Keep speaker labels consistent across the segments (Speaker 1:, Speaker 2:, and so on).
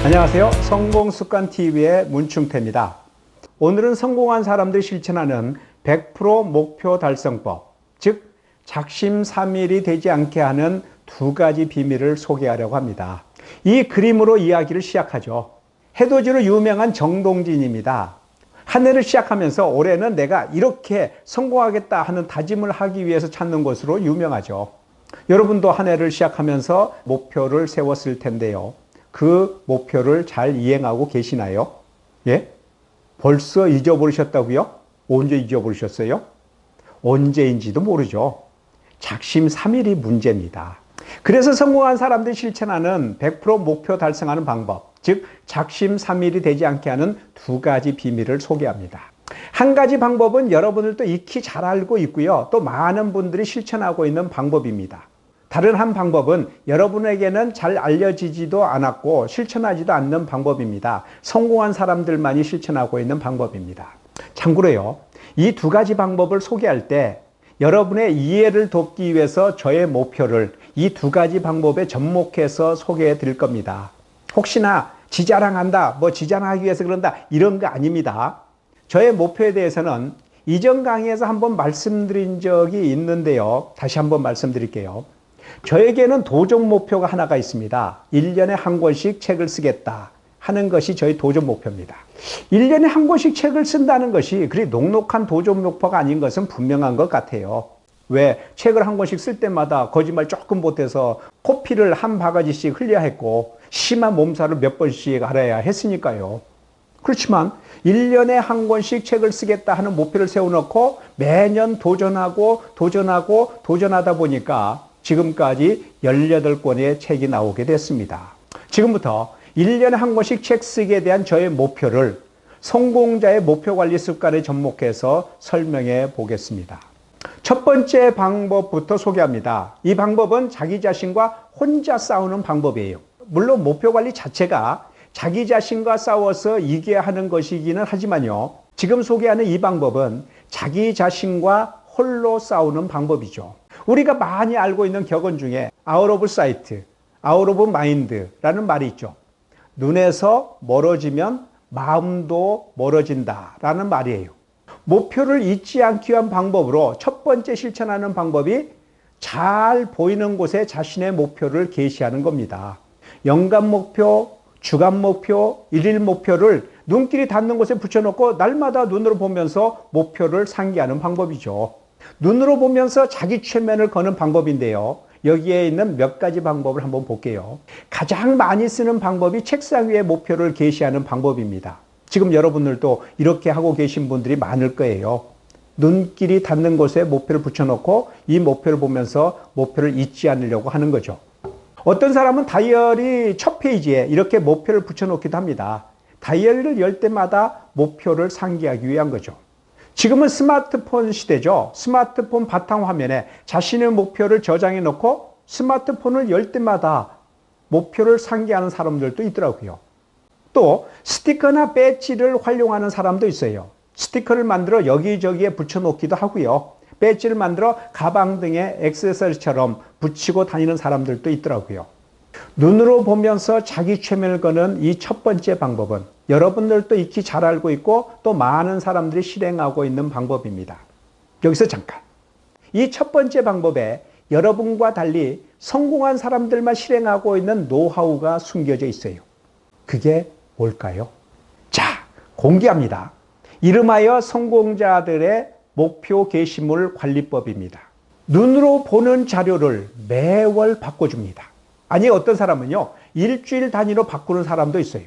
Speaker 1: 안녕하세요. 성공습관TV의 문충태입니다. 오늘은 성공한 사람들이 실천하는 100% 목표 달성법, 즉 작심삼일이 되지 않게 하는 두 가지 비밀을 소개하려고 합니다. 이 그림으로 이야기를 시작하죠. 해돋이로 유명한 정동진입니다. 한 해를 시작하면서 올해는 내가 이렇게 성공하겠다 하는 다짐을 하기 위해서 찾는 것으로 유명하죠. 여러분도 한 해를 시작하면서 목표를 세웠을 텐데요. 그 목표를 잘 이행하고 계시나요? 예? 벌써 잊어버리셨다고요? 언제 잊어버리셨어요? 언제인지도 모르죠. 작심삼일이 문제입니다. 그래서 성공한 사람들이 실천하는 100% 목표 달성하는 방법, 즉 작심삼일이 되지 않게 하는 두 가지 비밀을 소개합니다. 한 가지 방법은 여러분들도 익히 잘 알고 있고요. 또 많은 분들이 실천하고 있는 방법입니다. 다른 한 방법은 여러분에게는 잘 알려지지도 않았고 실천하지도 않는 방법입니다. 성공한 사람들만이 실천하고 있는 방법입니다. 참고로요, 이 두 가지 방법을 소개할 때 여러분의 이해를 돕기 위해서 저의 목표를 이 두 가지 방법에 접목해서 소개해 드릴 겁니다. 혹시나 지자랑한다, 지자랑하기 위해서 그런다, 이런 거 아닙니다. 저의 목표에 대해서는 이전 강의에서 한번 말씀드린 적이 있는데요. 다시 한번 말씀드릴게요. 저에게는 도전 목표가 하나가 있습니다. 1년에 한 권씩 책을 쓰겠다 하는 것이 저의 도전 목표입니다. 1년에 한 권씩 책을 쓴다는 것이 그리 녹록한 도전 목표가 아닌 것은 분명한 것 같아요. 왜? 책을 한 권씩 쓸 때마다 거짓말 조금 못해서 코피를 한 바가지씩 흘려야 했고 심한 몸살을 몇 번씩 알아야 했으니까요. 그렇지만 1년에 한 권씩 책을 쓰겠다 하는 목표를 세워놓고 매년 도전하다 보니까 지금까지 18권의 책이 나오게 됐습니다. 지금부터 1년에 한 권씩 책 쓰기에 대한 저의 목표를 성공자의 목표 관리 습관에 접목해서 설명해 보겠습니다. 첫 번째 방법부터 소개합니다. 이 방법은 자기 자신과 혼자 싸우는 방법이에요. 물론 목표 관리 자체가 자기 자신과 싸워서 이겨야 하는 것이기는 하지만요. 지금 소개하는 이 방법은 자기 자신과 홀로 싸우는 방법이죠. 우리가 많이 알고 있는 격언 중에 out of sight, out of mind라는 말이 있죠. 눈에서 멀어지면 마음도 멀어진다라는 말이에요. 목표를 잊지 않기 위한 방법으로 첫 번째 실천하는 방법이 잘 보이는 곳에 자신의 목표를 게시하는 겁니다. 연간 목표, 주간 목표, 일일 목표를 눈길이 닿는 곳에 붙여놓고 날마다 눈으로 보면서 목표를 상기하는 방법이죠. 눈으로 보면서 자기 최면을 거는 방법인데요. 여기에 있는 몇 가지 방법을 한번 볼게요. 가장 많이 쓰는 방법이 책상 위에 목표를 게시하는 방법입니다. 지금 여러분들도 이렇게 하고 계신 분들이 많을 거예요. 눈길이 닿는 곳에 목표를 붙여놓고 이 목표를 보면서 목표를 잊지 않으려고 하는 거죠. 어떤 사람은 다이어리 첫 페이지에 이렇게 목표를 붙여놓기도 합니다. 다이어리를 열 때마다 목표를 상기하기 위한 거죠. 지금은 스마트폰 시대죠. 스마트폰 바탕화면에 자신의 목표를 저장해 놓고 스마트폰을 열 때마다 목표를 상기하는 사람들도 있더라고요. 또 스티커나 배지를 활용하는 사람도 있어요. 스티커를 만들어 여기저기에 붙여놓기도 하고요. 배지를 만들어 가방 등에 액세서리처럼 붙이고 다니는 사람들도 있더라고요. 눈으로 보면서 자기 최면을 거는 이 첫 번째 방법은 여러분들도 익히 잘 알고 있고 또 많은 사람들이 실행하고 있는 방법입니다. 여기서 잠깐. 이 첫 번째 방법에 여러분과 달리 성공한 사람들만 실행하고 있는 노하우가 숨겨져 있어요. 그게 뭘까요? 자, 공개합니다. 이름하여 성공자들의 목표 게시물 관리법입니다. 눈으로 보는 자료를 매월 바꿔줍니다. 아니, 어떤 사람은요, 일주일 단위로 바꾸는 사람도 있어요.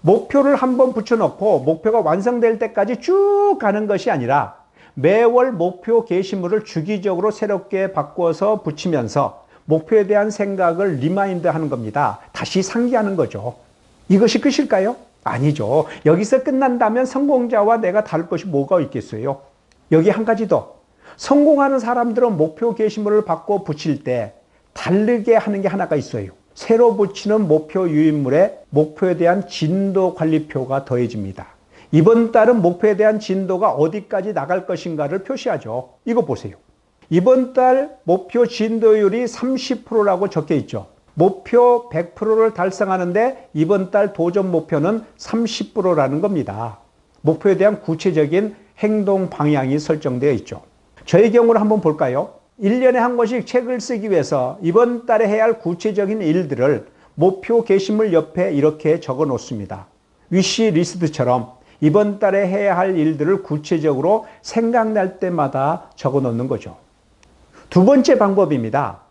Speaker 1: 목표를 한번 붙여놓고 목표가 완성될 때까지 쭉 가는 것이 아니라 매월 목표 게시물을 주기적으로 새롭게 바꿔서 붙이면서 목표에 대한 생각을 리마인드 하는 겁니다. 다시 상기하는 거죠. 이것이 끝일까요? 아니죠. 여기서 끝난다면 성공자와 내가 다를 것이 뭐가 있겠어요? 여기 한 가지 더. 성공하는 사람들은 목표 게시물을 바꿔 붙일 때 다르게 하는 게 하나가 있어요. 새로 붙이는 목표 유인물에 목표에 대한 진도 관리표가 더해집니다. 이번 달은 목표에 대한 진도가 어디까지 나갈 것인가를 표시하죠. 이거 보세요. 이번 달 목표 진도율이 30%라고 적혀 있죠. 목표 100%를 달성하는데 이번 달 도전 목표는 30%라는 겁니다. 목표에 대한 구체적인 행동 방향이 설정되어 있죠. 저의 경우를 한번 볼까요? 1년에 한 권씩 책을 쓰기 위해서 이번 달에 해야 할 구체적인 일들을 목표 게시물 옆에 이렇게 적어 놓습니다. 위시 리스트처럼 이번 달에 해야 할 일들을 구체적으로 생각날 때마다 적어 놓는 거죠. 두 번째 방법입니다.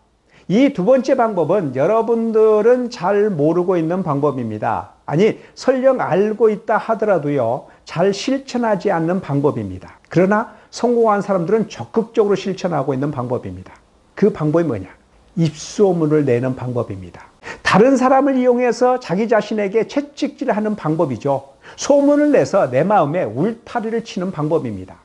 Speaker 1: 이 두 번째 방법은 여러분들은 잘 모르고 있는 방법입니다. 아니, 설령 알고 있다 하더라도요, 잘 실천하지 않는 방법입니다. 그러나 성공한 사람들은 적극적으로 실천하고 있는 방법입니다. 그 방법이 뭐냐? 입소문을 내는 방법입니다. 다른 사람을 이용해서 자기 자신에게 채찍질을 하는 방법이죠. 소문을 내서 내 마음에 울타리를 치는 방법입니다.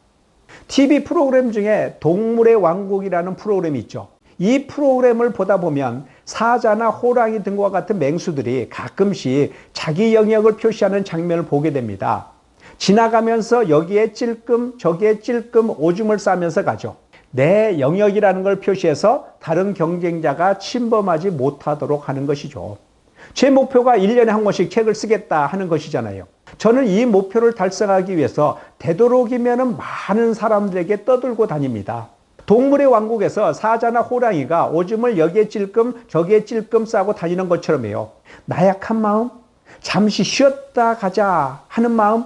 Speaker 1: TV 프로그램 중에 동물의 왕국이라는 프로그램이 있죠. 이 프로그램을 보다 보면 사자나 호랑이 등과 같은 맹수들이 가끔씩 자기 영역을 표시하는 장면을 보게 됩니다. 지나가면서 여기에 찔끔 저기에 찔끔 오줌을 싸면서 가죠. 내 영역이라는 걸 표시해서 다른 경쟁자가 침범하지 못하도록 하는 것이죠. 제 목표가 1년에 한 권씩 책을 쓰겠다 하는 것이잖아요. 저는 이 목표를 달성하기 위해서 되도록이면 많은 사람들에게 떠들고 다닙니다. 동물의 왕국에서 사자나 호랑이가 오줌을 여기에 찔끔 저기에 찔끔 싸고 다니는 것처럼요. 나약한 마음, 잠시 쉬었다 가자 하는 마음,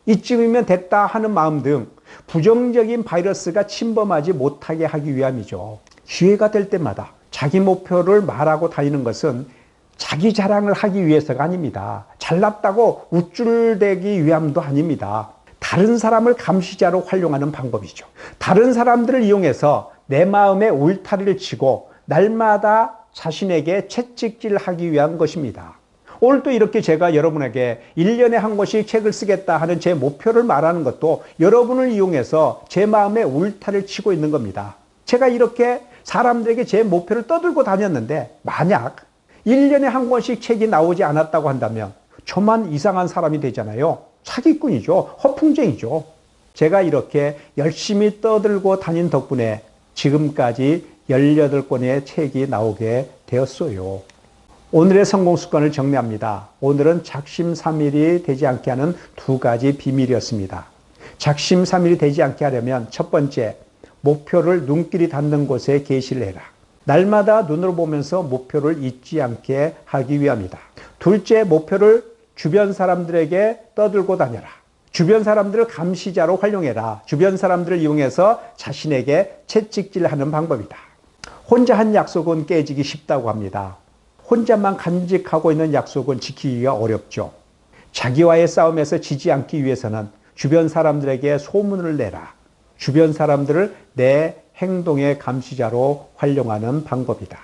Speaker 1: 이쯤이면 됐다 하는 마음 등 부정적인 바이러스가 침범하지 못하게 하기 위함이죠. 기회가 될 때마다 자기 목표를 말하고 다니는 것은 자기 자랑을 하기 위해서가 아닙니다. 잘났다고 우쭐대기 위함도 아닙니다. 다른 사람을 감시자로 활용하는 방법이죠. 다른 사람들을 이용해서 내 마음에 울타리를 치고 날마다 자신에게 채찍질을 하기 위한 것입니다. 오늘 또 이렇게 제가 여러분에게 1년에 한 권씩 책을 쓰겠다 하는 제 목표를 말하는 것도 여러분을 이용해서 제 마음에 울타리를 치고 있는 겁니다. 제가 이렇게 사람들에게 제 목표를 떠들고 다녔는데 만약 1년에 한 권씩 책이 나오지 않았다고 한다면 저만 이상한 사람이 되잖아요. 사기꾼이죠. 허풍쟁이죠. 제가 이렇게 열심히 떠들고 다닌 덕분에 지금까지 18권의 책이 나오게 되었어요. 오늘의 성공 습관을 정리합니다. 오늘은 작심삼일이 되지 않게 하는 두 가지 비밀이었습니다. 작심삼일이 되지 않게 하려면 첫 번째, 목표를 눈길이 닿는 곳에 게시를 해라. 날마다 눈으로 보면서 목표를 잊지 않게 하기 위함이다. 둘째, 목표를 주변 사람들에게 떠들고 다녀라. 주변 사람들을 감시자로 활용해라. 주변 사람들을 이용해서 자신에게 채찍질하는 방법이다. 혼자 한 약속은 깨지기 쉽다고 합니다. 혼자만 간직하고 있는 약속은 지키기가 어렵죠. 자기와의 싸움에서 지지 않기 위해서는 주변 사람들에게 소문을 내라. 주변 사람들을 내 행동의 감시자로 활용하는 방법이다.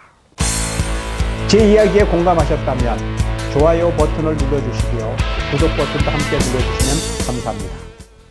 Speaker 1: 제 이야기에 공감하셨다면 좋아요 버튼을 눌러주시고요. 구독 버튼도 함께 눌러주시면 감사합니다.